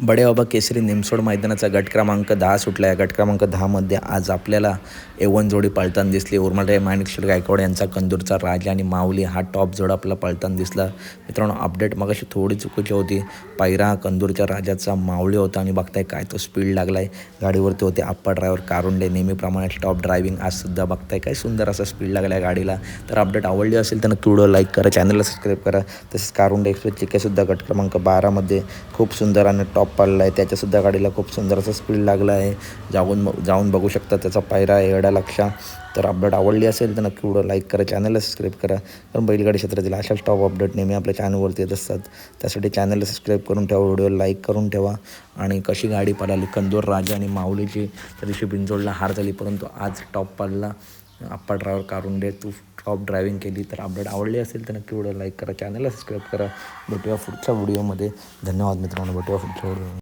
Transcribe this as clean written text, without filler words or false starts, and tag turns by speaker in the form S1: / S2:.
S1: बडे बाबा केसरी निमसोड मैदानाचा गट क्रमांक 10 सुटला आहे. गट क्रमांक 10मध्ये आज आपल्याला A1 जोडी पळताना दिसली. उर्माळे माणिकशेठ गायकवाड यांचा कंदूरचा राजा आणि माऊली हा टॉप जोडा आपल्याला पळताना दिसला. मित्रांनो, अपडेट मगाशी थोडी चुकीची होती. पायरा कंदूरच्या राजाचा माऊली होता आणि बघताय काय तो स्पीड लागला आहे. गाडीवरती होते आप्पा ड्रायव्हर कारुंडे, नेहमीप्रमाणे टॉप ड्रायव्हिंग. आजसुद्धा बघताय काय सुंदर असा स्पीड लागला आहे गाडीला. तर अपडेट आवडली असेल तर नक्की व्हिडिओ लाईक करा, चॅनलला सबस्क्राईब करा. तसेच कारुंडे एक्सप्रेस चिकेसुद्धा गट क्रमांक 12मध्ये खूप सुंदर आणि टॉप पडला आहे. त्याच्यासुद्धा गाडीला खूप सुंदर असा स्पीड लागला आहे. जाऊन बघू शकता त्याचा पायरा एवढ्या लक्षा. तर अपडेट आवडली असेल तर नक्की व्हिडिओ लाईक करा, चॅनलला सबस्क्राईब करा. कारण बैलगाडी क्षेत्रातील अशाच टॉप अपडेट नेहमी आपल्या चॅनलवरती येत असतात. त्यासाठी चॅनलला सबस्क्राईब करून ठेवा, व्हिडिओ लाईक करून ठेवा. आणि कशी गाडी पळाली कंदूर राजा आणि माऊलीची, त्या दिवशी बिंजोडला हार झाली परंतु आज टॉप पडला. आप्पा ड्रायव्हर कारुंडे, तू टॉप ड्रायव्हिंग केली. तर अपडेट आवडली असेल तर नक्की व्हिडिओ लाईक करा, चॅनलला सबस्क्राईब करा. भेटूया पुढच्या व्हिडिओमध्ये. धन्यवाद मित्रांनो, भेटूया पुढच्या व्हिडिओ.